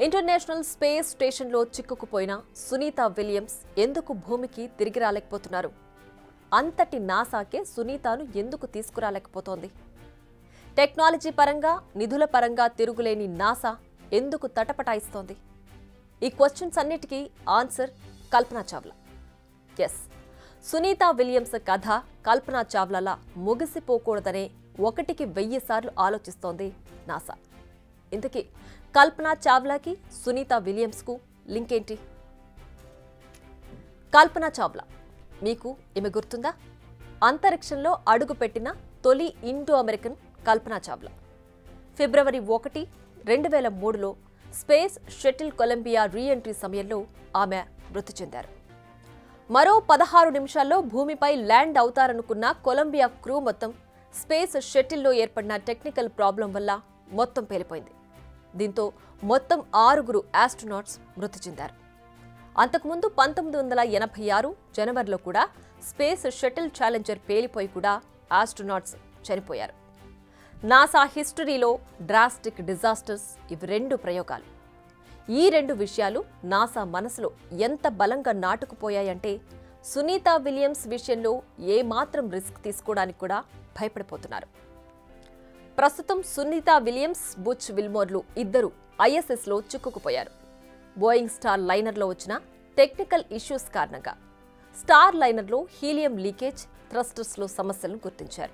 International space స్టేషన్లో చిక్కుకుపోయిన Sunitha Williams ఎందుకు భూమికి తిరిగి రాలేకపోతున్నారు? అంతటి నాసాకే సునీతాను ఎందుకు తీసుకురాలేకపోతోంది? టెక్నాలజీ పరంగా, నిధుల పరంగా తిరుగులేని నాసా ఎందుకు తటపటాయిస్తోంది? ఈ క్వశ్చన్స్ అన్నిటికీ answer Kalpana Chawla. Yes, Sunitha Williams కథ కల్పనా చావ్లాలా ముగిసిపోకూడదనే 1కి 1000 సార్లు ఆలోచిస్తోంది నాసా. ఇంతకీ కల్పనా చావ్లాకి సునీతా విలియమ్స్కు లింక్ ఏంటి? కల్పనా చావ్లా, మీకు ఈమె గుర్తుందా? అంతరిక్షంలో అడుగుపెట్టిన తొలి ఇండో అమెరికన్ కల్పనా చావ్లా. ఫిబ్రవరి 1, 2003లో స్పేస్ షటిల్ కొలంబియా రీఎంట్రీ సమయంలో ఆమె మృతి చెందారు. మరో 16 నిమిషాల్లో భూమిపై ల్యాండ్ అవుతారనుకున్న కొలంబియా క్రూ మొత్తం స్పేస్ షటిల్లో ఏర్పడిన టెక్నికల్ ప్రాబ్లం వల్ల మొత్తం పేలిపోయింది. దీంతో మొత్తం 6 ఆస్ట్రోనాట్స్ మృతి చెందారు. అంతకుముందు 1986 జనవరిలో కూడా స్పేస్ షటిల్ ఛాలెంజర్ పేలిపోయి కూడా ఆస్ట్రోనాట్స్ చనిపోయారు. నాసా హిస్టరీలో డ్రాస్టిక్ డిజాస్టర్స్ ఇవి 2 ప్రయోగాలు. ఈ 2 విషయాలు నాసా మనసులో ఎంత బలంగా నాటుకుపోయాయంటే సునీతా విలియమ్స్ విషయంలో ఏమాత్రం రిస్క్ తీసుకోవడానికి కూడా భయపడిపోతున్నారు. ప్రస్తుతం సునీతా విలియమ్స్, బుచ్ విల్మోర్లు ఇద్దరు ఐఎస్ఎస్లో చిక్కుకుపోయారు. బోయింగ్ స్టార్ లైనర్లో వచ్చిన టెక్నికల్ ఇష్యూస్ కారణంగా స్టార్ లైనర్లో హీలియం లీకేజ్, థ్రస్టర్స్లో సమస్యలను గుర్తించారు.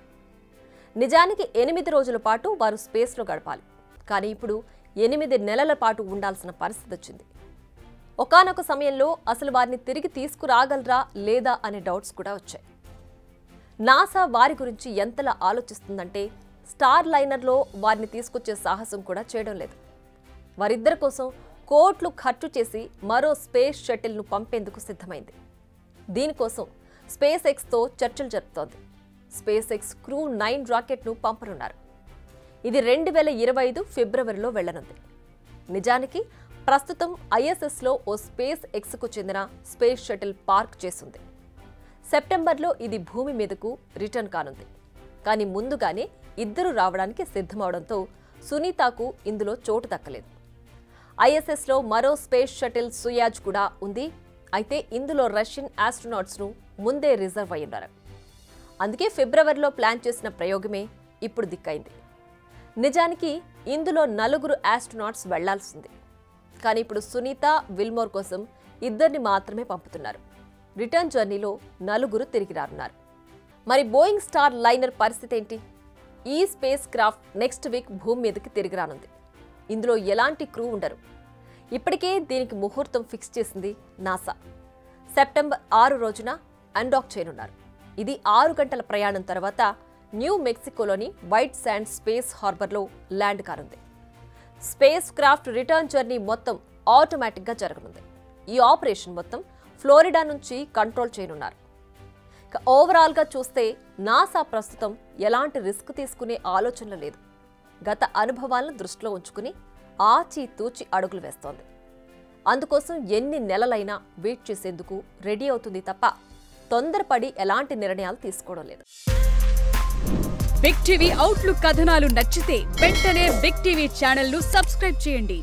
నిజానికి 8 రోజుల పాటు వారు స్పేస్లో గడపాలి. కానీ ఇప్పుడు 8 నెలల పాటు ఉండాల్సిన పరిస్థితి వచ్చింది. ఒకానొక సమయంలో అసలు వారిని తిరిగి తీసుకురాగలరా లేదా అనే డౌట్స్ కూడా వచ్చాయి. నాసా వారి గురించి ఎంతలా ఆలోచిస్తుందంటే స్టార్ లైనర్లో వారిని తీసుకొచ్చే సాహసం కూడా చేయడం లేదు. వారిద్దరి కోసం కోట్లు ఖర్చు చేసి మరో స్పేస్ షటిల్ను పంపేందుకు సిద్ధమైంది. దీనికోసం స్పేస్ ఎక్స్తో చర్చలు జరుపుతోంది. స్పేస్ ఎక్స్ క్రూ 9 రాకెట్ను పంపనున్నారు. ఇది 2025 ఫిబ్రవరిలో వెళ్లనుంది. నిజానికి ప్రస్తుతం ఐఎస్ఎస్లో ఓ స్పేస్ ఎక్స్కు చెందిన స్పేస్ షటిల్ పార్క్ చేసింది. సెప్టెంబర్లో ఇది భూమి మీదకు రిటర్న్ కానుంది. కానీ ముందుగానే ఇద్దరు రావడానికి సిద్ధమవడంతో సునీతాకు ఇందులో చోటు దక్కలేదు. ఐఎస్ఎస్లో మరో స్పేస్ షటిల్ సుయాజ్ కూడా ఉంది. అయితే ఇందులో రష్యన్ ఆస్ట్రోనాట్స్ను ముందే రిజర్వ్ అయ్యున్నారు. అందుకే ఫిబ్రవరిలో ప్లాన్ చేసిన ప్రయోగమే ఇప్పుడు దిక్కైంది. నిజానికి ఇందులో 4 ఆస్ట్రోనాట్స్ వెళ్లాల్సింది. కానీ ఇప్పుడు సునీతా విల్మోర్ కోసం 2 మాత్రమే పంపుతున్నారు. రిటర్న్ జర్నీలో 4 తిరిగి రానున్నారు. మరి బోయింగ్ స్టార్ లైనర్ పరిస్థితి ఏంటి? ఈ స్పేస్ క్రాఫ్ట్ నెక్స్ట్ వీక్ భూమి మీదకి తిరిగి రానుంది. ఇందులో ఎలాంటి క్రూ ఉండరు. ఇప్పటికే దీనికి ముహూర్తం ఫిక్స్ చేసింది నాసా. సెప్టెంబర్ 6 రోజున అన్డాక్ చేయనున్నారు. ఇది 6 గంటల ప్రయాణం తర్వాత న్యూ మెక్సికోలోని వైట్ శాండ్ స్పేస్ హార్బర్లో ల్యాండ్ కానుంది. స్పేస్ క్రాఫ్ట్ రిటర్న్ జర్నీ మొత్తం ఆటోమేటిక్గా జరగనుంది. ఈ ఆపరేషన్ మొత్తం ఫ్లోరిడా నుంచి కంట్రోల్ చేయనున్నారు. ఓవరాల్గా చూస్తే నాసా ప్రస్తుతం ఎలాంటి రిస్క్ తీసుకునే ఆలోచన లేదు. గత అనుభవాలను దృష్టిలో ఉంచుకుని ఆచితూచి అడుగులు వేస్తోంది. అందుకోసం ఎన్ని నెలలైనా వెయిట్ చేసేందుకు రెడీ అవుతుంది తప్ప తొందరపడి ఎలాంటి నిర్ణయాలు తీసుకోవడం లేదు. బిగ్ టీవీ అవుట్లుక్ కథనాలు నచ్చితే వెంటనే బిగ్ టీవీ ఛానల్ ను సబ్స్క్రైబ్ చేయండి.